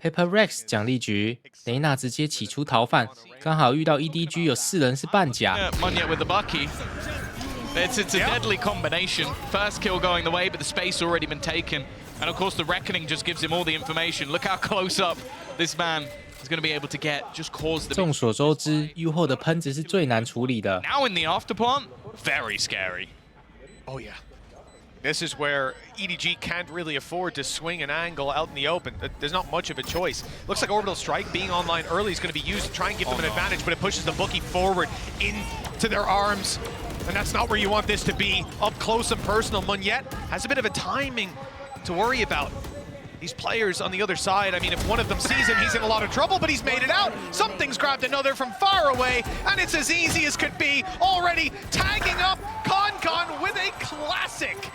PRX 奖励局，雷娜直接起出逃犯，刚好遇到 EDG 有4人是半甲。Munyet with the Bucky. It's a deadly combination. First kill going the way, but the space already been taken. And of course, the Reckoning just gives him all the information. Look how close up this man is going to be able to get. Just cause the. 众所周知 ，U 后的喷子是最难处理的。Now in the afterplant, very scary. Oh yeah. This is where EDG can't really afford to swing an angle out in the open. There's not much of a choice. Looks like Orbital Strike being online early is going to be used to try and give them an advantage, but it pushes the bookie forward into their arms. And that's not where you want this to be. Up close and personal. Munyet has a bit of a timing to worry about. These players on the other side, I mean, if one of them sees him, he's in a lot of trouble, but he's made it out. Something's grabbed another from far away, and it's as easy as could be. Already tagging up Con with a classic.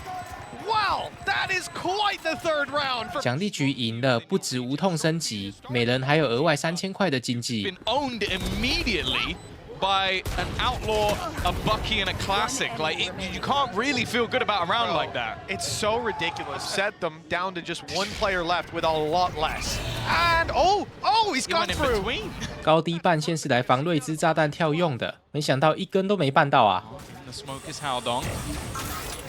Wow, that is quite the third round. 奖励局赢了，不止无痛升级，每人还有额外3000块的经济。Been owned immediately by an outlaw, a Bucky, and a classic. Like you can't really feel good about a round like that. It's so ridiculous. Set them down to just one player left with a lot less. And he's gone through. 高低半线是来防瑞兹炸弹跳用的，没想到一根都没办到啊。The smoke is HaoDong.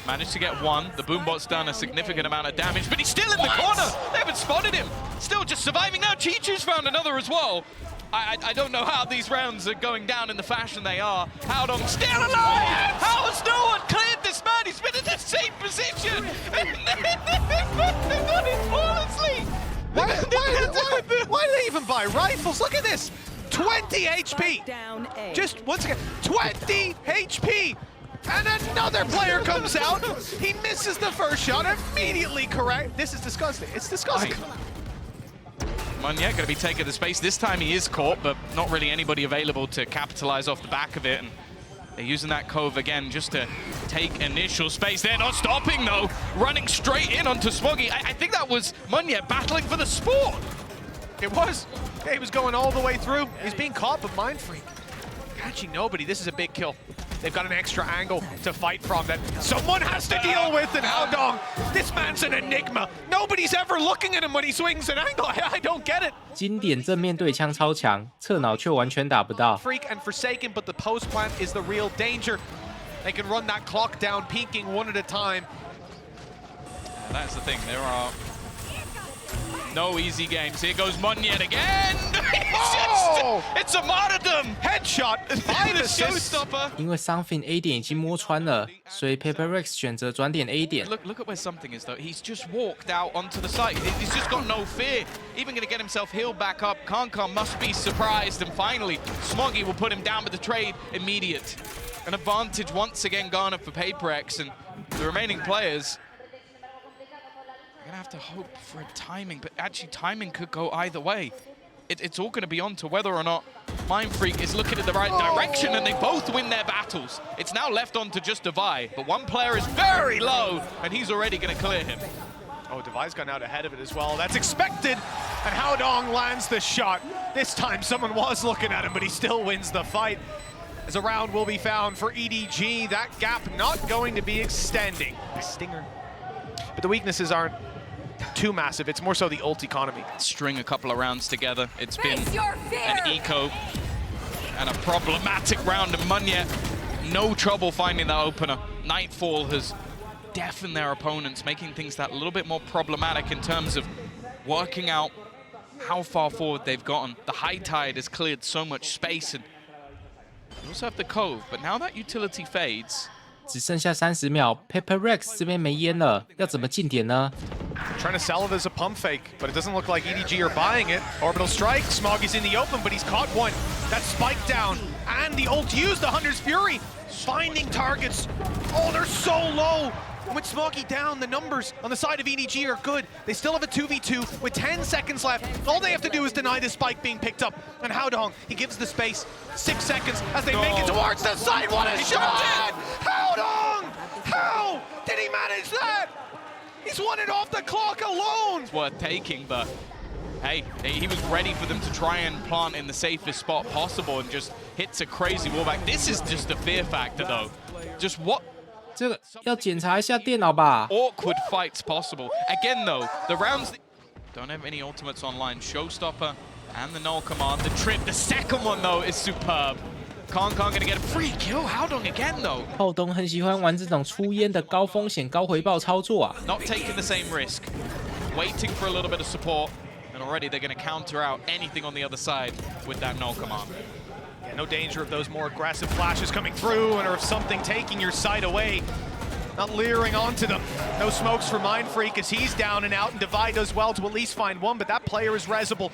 Managed to get one. The Boombot's done a significant amount of damage, but he's still in the corner. They haven't spotted him. Still just surviving now. Chi-Chu's found another as well. I don't know how these rounds are going down in the fashion they are. HaoDong still alive! How has no one cleared this man? He's been in the same position! And they've got him flawlessly! Why do they even buy rifles? Look at this! 20 HP! Just once again, 20 HP! And another player comes out. He misses the first shot, immediately correct. This is disgusting. It's disgusting. Munyet going to be taking the space. This time he is caught, but not really anybody available to capitalize off the back of it. And they're using that cove again just to take initial space. They're not stopping though. Running straight in onto Smoggy. I think that was Munyet battling for the sport. It was. He was going all the way through. He's being caught, but Mind Freak catching nobody. This is a big kill. They've got an extra angle to fight from that someone has to deal with. And HaoDong, this man's an enigma. Nobody's ever looking at him when he swings an angle. I don't get it. 经典正面对枪超强，侧脑却完全打不到。 Freak and Forsaken, but the post plant is the real danger. They can run that clock down, peeking one at a time. That's the thing. There are no easy games. Here goes Munyet again. It's a martyrdom. Headshot by the showstopper. 因为 Something A 点已经摸穿了，所以 PRX 选择转点 A 点。 Look at where Something is though. He's just walked out onto the site. He's just got no fear. Even going to get himself healed back up. Con must be surprised, and finally Smoggy will put him down with the trade immediate. An advantage once again garnered for PRX, and the remaining players. You're gonna have to hope for a timing, but actually timing could go either way. It's all gonna be on to whether or not Mind Freak is looking in the right direction, and they both win their battles. It's now left on to just Divide, but one player is very low, and he's already gonna clear him. Oh, Divide's gone out ahead of it as well. That's expected, and HaoDong lands the shot. This time someone was looking at him, but he still wins the fight. As a round will be found for EDG, that gap not going to be extending. A stinger. But the weaknesses aren't too massive. It's more so the ult economy. String a couple of rounds together. It's been an eco and a problematic round, and Munyet no trouble finding that opener. Nightfall has deafened their opponents, making things that little bit more problematic in terms of working out how far forward they've gotten. The high tide has cleared so much space, and they also have the cove, but now that utility fades. 只剩下30秒 ，PRX 这边没烟了，要怎么进点呢？ Trying to sell it as a pump fake, but it doesn't look like EDG are buying it. Orbital Strike, Smoggy's in the open, but he's caught one. That spike down, and the ult used, the Hunter's Fury, finding targets. Oh, they're so low. With Smoggy down, the numbers on the side of EDG are good. They still have a 2v2 with 10 seconds left. All they have to do is deny the spike being picked up. And HaoDong, he gives the space. 6 seconds as they make it towards the side. What a shot! HaoDong! How did he manage that? He's won it off the clock alone. It's worth taking, but hey, he was ready for them to try and plant in the safest spot possible and just hits a crazy wallback. This is just a fear factor though. Just what? 这个要检查一下电脑吧。 Awkward fights possible. Again though, the rounds... Don't have any ultimates online. Showstopper and the null command. The trip, the second one though is superb. Kong gonna get a free kill. HaoDong again though. 浩东很喜欢玩这种出烟的高风险高回报操作啊。Not taking the same risk. Waiting for a little bit of support. And already they're gonna counter out anything on the other side with that null command. Yeah, no danger of those more aggressive flashes coming through or of something taking your sight away. Not leering onto them. No smokes for Mindfreak as he's down and out, and Devi does well to at least find one, but that player is resable.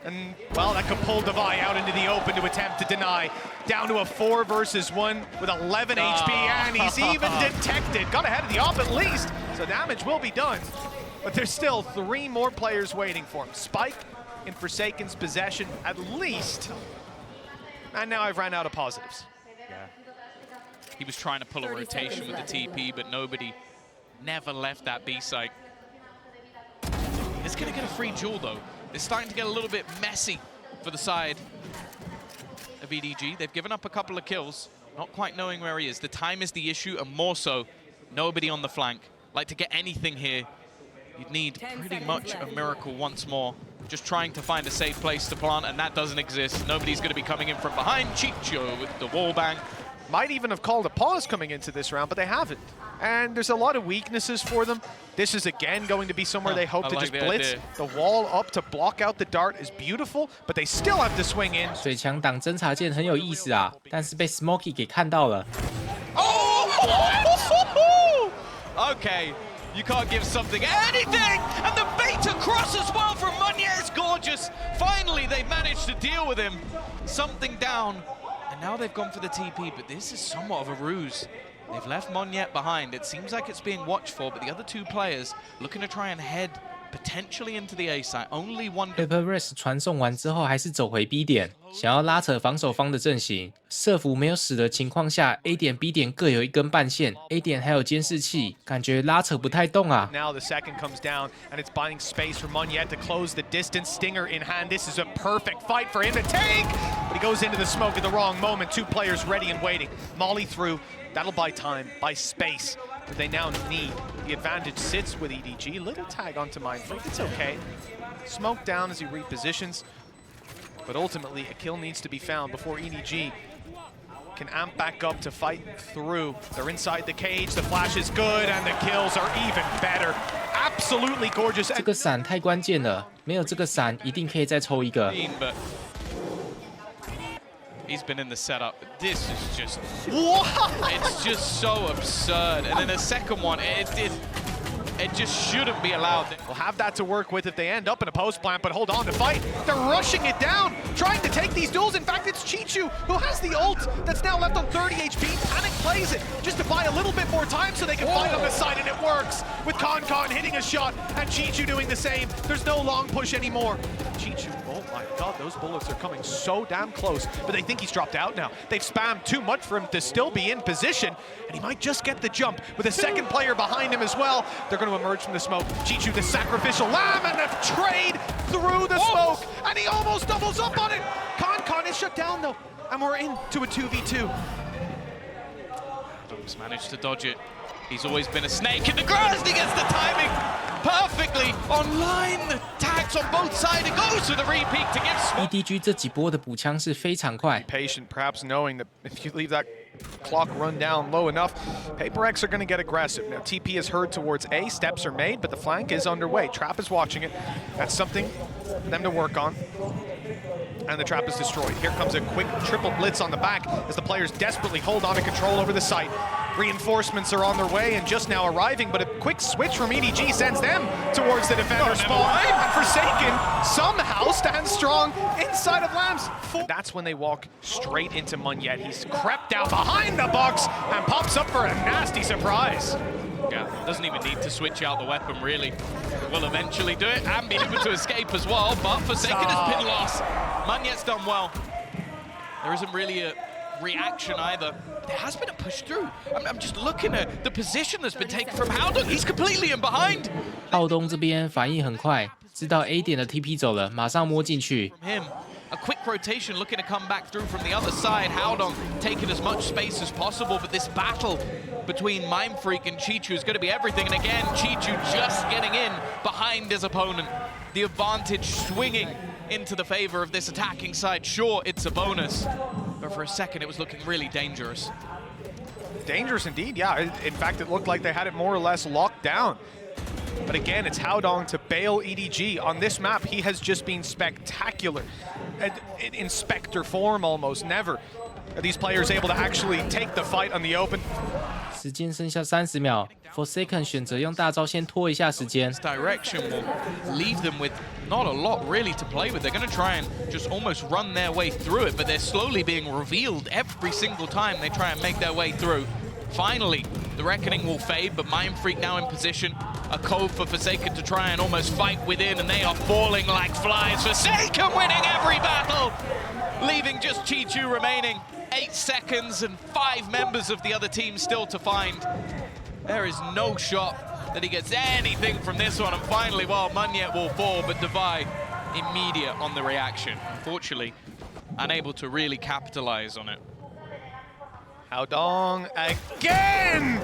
And, well, that could pull Devi out into the open to attempt to deny. Down to a 4 versus 1 with 11 HP, and he's even detected. Got ahead of the op at least, so damage will be done. But there's still 3 more players waiting for him. Spike in Forsaken's possession, at least. And now I've ran out of positives. He was trying to pull a rotation with the TP, but nobody never left that B site. It's gonna get a free duel though. It's starting to get a little bit messy for the side of EDG. They've given up a couple of kills, not quite knowing where he is. The time is the issue, and more so, nobody on the flank. Like, to get anything here, you'd need pretty much a miracle once more. Just trying to find a safe place to plant, and that doesn't exist. Nobody's gonna be coming in from behind. Chicho with the wall bang. Might even have called a pause coming into this round, but they haven't. And there's a lot of weaknesses for them. This is again going to be somewhere they hope to just blitz. The wall up to block out the dart is beautiful, but they still have to swing in. 水墙挡侦察剑很有意思啊，但是被 Smokey 给看到了。Oh! Okay, you can't give something anything, and the beta cross as well from Meunier is gorgeous. Finally, they managed to deal with him. Something down. Now they've gone for the TP, but this is somewhat of a ruse. They've left Meunier behind. It seems like it's being watched for, but the other 2 players looking to try and head potentially into the A site. Only one. PRX 传送完之后，还是走回 B 点，想要拉扯防守方的阵型。社服没有死的情况下 ，A 点、B 点各有一根半线 ，A 点还有监视器，感觉拉扯不太动啊。Now the second comes down, and it's buying space for Meunier to close the distance. Stinger in hand. This is a perfect fight for him to take, but he goes into the smoke at the wrong moment. 2 players ready and waiting. Molly through. That'll buy time, buy space that they now need. The advantage sits with EDG. Little tag onto Mindfreak. It's okay. Smoke down as he repositions. But ultimately, a kill needs to be found before EDG can amp back up to fight through. They're inside the cage. The flash is good, and the kills are even better. Absolutely gorgeous. 这个闪太关键了，没有这个闪，一定可以再抽一个。 He's been in the setup. This is just... What? It's just so absurd. And then the second one, it just shouldn't be allowed. We'll have that to work with if they end up in a post plant, but hold on to fight. They're rushing it down, trying to take these duels. In fact, it's Chichu who has the ult that's now left on 30 HP. Panic plays it just to buy a little bit more time so they can fight on the side, and it works. With Kong hitting a shot and Chichu doing the same. There's no long push anymore. Chichu, oh my god, those bullets are coming so damn close, but they think he's dropped out now. They've spammed too much for him to still be in position, and he might just get the jump with a second player behind him as well. They're going to emerge from the smoke. Chichu, the sacrificial lamb, and a trade through the smoke, and he almost doubles up on it. Kong is shut down though, and we're into a 2v2. HaoDong's managed to dodge it. He's always been a snake in the grass, and he gets the timing perfectly online. The tags on both sides. It goes to the repeat to give EDG 这几波的补枪是非常快。 Patient, perhaps knowing that if you leave that clock run down low enough, PRX are going to get aggressive. Now TP is heard towards A, steps are made, but the flank is underway. Trap is watching it. That's something for them to work on. And the trap is destroyed. Here comes a quick triple blitz on the back as the players desperately hold on to control over the site. Reinforcements are on their way and just now arriving, but a quick switch from EDG sends them towards the defender spawn. And Forsaken somehow stands strong inside of Lambs. That's when they walk straight into Meunier. He's crept out behind the box and pops up for a nasty surprise. Yeah, doesn't even need to switch out the weapon, really. Will eventually do it and be able to escape as well, but Forsaken has been lost. Meunier's done well. There isn't really a reaction either. There has been a push through. I'm just looking at the position that's been taken from HaoDong. He's completely in behind. 浩东这边反应很快，知道 A 点的 TP 走了，马上摸进去。 From him, a quick rotation looking to come back through from the other side. HaoDong taking as much space as possible, but this battle between Mindfreak and Chichu is going to be everything. And again, Chichu just getting in behind his opponent. the advantage swinging into the favor of this attacking side. Sure, it's a bonus, but for a second it was looking really dangerous. Dangerous indeed, yeah. In fact, it looked like they had it more or less locked down. But again, it's HaoDong to bail EDG. On this map, he has just been spectacular. In Spectre form almost. Never are these players able to actually take the fight on the open. 时间剩下30秒 ，Forsaken 选择用大招先拖一下时间。 This direction will leave them with not a lot really to play with. They're going to try and just almost run their way through it, but they're slowly being revealed every single time they try and make their way through. Finally, the Reckoning will fade, but Mindfreak now in position. A cove for Forsaken to try and almost fight within, and they are falling like flies. Forsaken winning every battle, leaving just Chi-Chu remaining. 8 seconds and 5 members of the other team still to find. There is no shot that he gets anything from this one, and finally, well, Munyet will fall, but Divide immediate on the reaction. Unfortunately, unable to really capitalize on it. HaoDong again!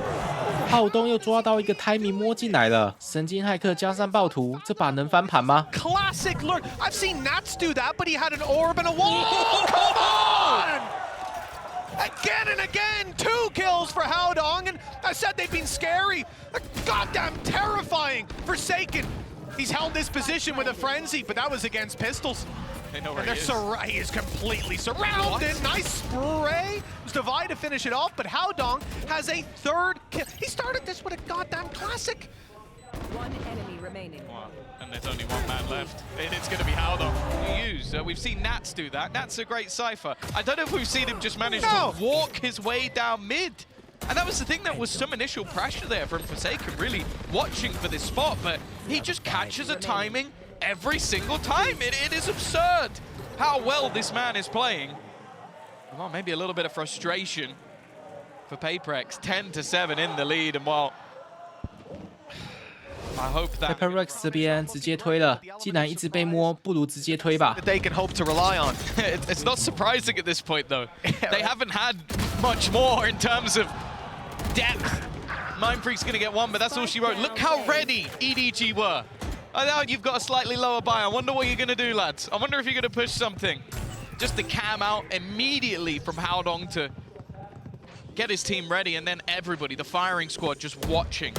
浩东又抓到一个 timing 摸进来了，神经骇客加上暴徒，这把能翻盘吗？ Classic lure. I've seen Nats do that, but he had an orb and a wall. Oh, come on! Again and again, 2 kills for HaoDong, and I said they've been scary. Goddamn terrifying. Forsaken. He's held this position with a frenzy, but that was against pistols. They know where And he is completely surrounded. What? Nice spray. It was Divide to finish it off, but HaoDong has a 3rd kill. He started this with a goddamn classic. One enemy remaining. Wow. And there's only 1 man left. It's going to be HaoDong to use. We've seen Nats do that. Nats a great cipher. I don't know if we've seen him just manage to walk his way down mid. And that was the thing, that was some initial pressure there from Forsaken, really watching for this spot, but he just catches a timing every single time. It is absurd how well this man is playing. Well, maybe a little bit of frustration for PRX. 10-7 in the lead, and well, I hope that PRX 这边直接推了，既然一直被摸，不如直接推吧。 That they can hope to rely on. it's not surprising at this point, though. They haven't had much more in terms of depth. Mindfreak's going to get 1, but that's all she wrote. Look how ready EDG were. I know you've got a slightly lower buy. I wonder what you're going to do, lads. I wonder if you're going to push something. Just the cam out immediately from HaoDong to get his team ready, and then everybody, the firing squad, just watching.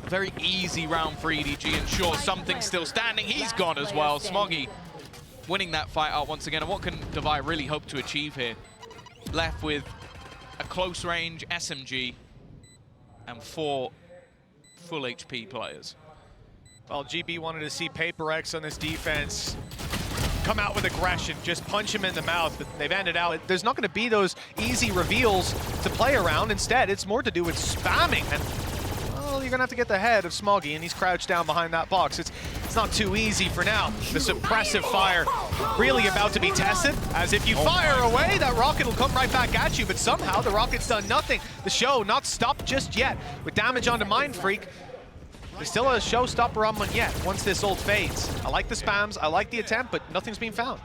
A very easy round for EDG, and sure, something's still standing. He's gone as well. Smoggy winning that fight out once again. And what can Divide really hope to achieve here? Left with a close range SMG and 4 full HP players. Well, GB wanted to see PRX on this defense come out with aggression, just punch him in the mouth, but they've ended out. There's not going to be those easy reveals to play around. Instead, it's more to do with spamming. And, well, you're going to have to get the head of Smoggy, and he's crouched down behind that box. It's not too easy for now. The suppressive fire really about to be tested, as if you fire away, that rocket will come right back at you, but somehow the rocket's done nothing. The show not stopped just yet. With damage onto Mindfreak, there's still a showstopper on Munyet once this ult fades. I like the spams, I like the attempt, but nothing's been found.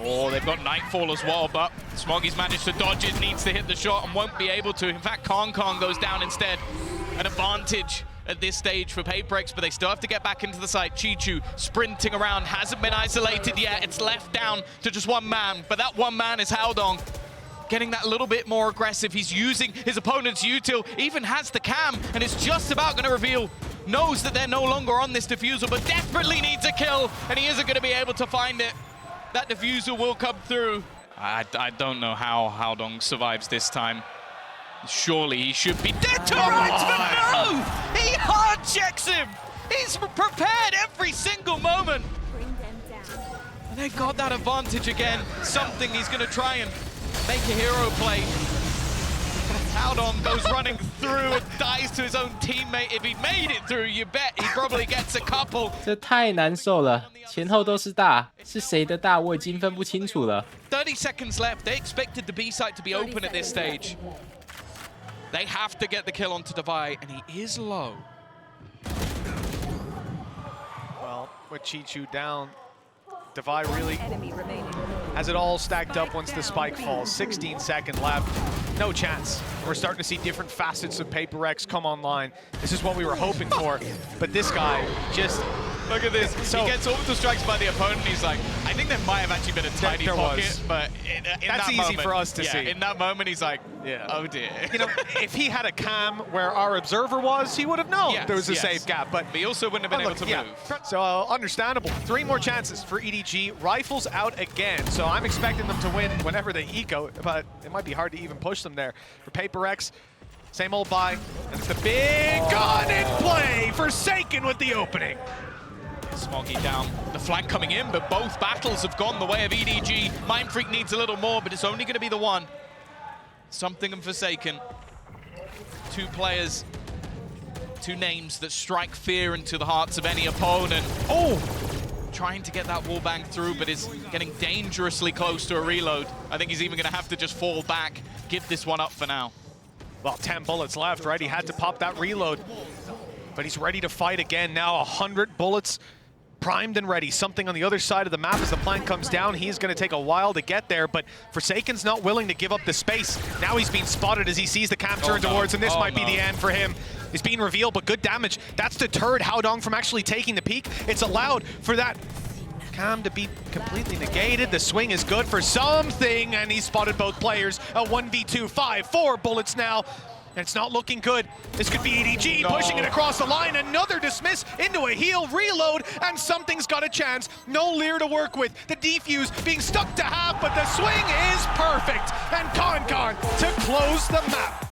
Oh, they've got Nightfall as well, but Smoggy's managed to dodge it, needs to hit the shot and won't be able to. In fact, Kong goes down instead. An advantage at this stage for PRX, but they still have to get back into the site. Chi-Chu sprinting around, hasn't been isolated yet. It's left down to just 1 man, but that 1 man is HaoDong. Getting that little bit more aggressive. He's using his opponent's util, even has the cam, and it's just about going to reveal. Knows that they're no longer on this diffusal, but desperately needs a kill, and he isn't going to be able to find it. That diffusal will come through. I don't know how HaoDong survives this time. Surely he should be dead to rights, but no! He hard checks him! He's prepared every single moment. Bring them down. And they got that advantage again. Something he's going to try and make a hero play. HaoDong goes running through and dies to his own teammate. If he made it through, you bet he probably gets a couple. 这太难受了，前后都是大，是谁的大我已经分不清楚了。 30 seconds left. They expected the B site to be open at this stage. They have to get the kill onto Divide, and he is low. Well, with Chi-Chu down, Divide really Enemy remaining. has it all stacked up once the spike falls. 16 seconds left. No chance. We're starting to see different facets of PRX come online. This is what we were hoping for, but this guy just Look at this. So- he gets orbital strikes by the opponent. He's like, I think there might have actually been a tiny there pocket, was. but in That's that easy moment, for us to yeah, see. in that moment, he's like, Yeah. oh dear. You know, if he had a cam where our observer was, he would have known Yes, there was a yes. safe gap. But he also wouldn't have been able to move. So understandable. 3 more chances for EDG. Rifles out again. So I'm expecting them to win whenever they eco, but it might be hard to even push them there. For PRX, same old buy. And it's the big gun in play. Forsaken with the opening. Smoggy down the flank coming in, but both battles have gone the way of EDG. Mind Freak needs a little more, but it's only going to be the one. Something and Forsaken. 2 players, 2 names that strike fear into the hearts of any opponent. Oh! Trying to get that wallbang through, but is getting dangerously close to a reload. I think he's even going to have to just fall back, give this one up for now. Well, 10 bullets left, right? He had to pop that reload. But he's ready to fight again now. 100 bullets primed and ready. Something on the other side of the map as the flank comes down. He's going to take a while to get there, but Forsaken's not willing to give up the space. Now he's being spotted as he sees the cam turn towards, and this might be the end for him. He's being revealed, but good damage. That's deterred HaoDong from actually taking the peak. It's allowed for that cam to be completely negated. The swing is good for something, and he's spotted both players. A 1v2, 4 bullets now. And it's not looking good. This could be EDG pushing it across the line. Another dismiss into a heal, reload, and something's got a chance. No Lear to work with. The defuse being stuck to half, but the swing is perfect. And Con to close the map.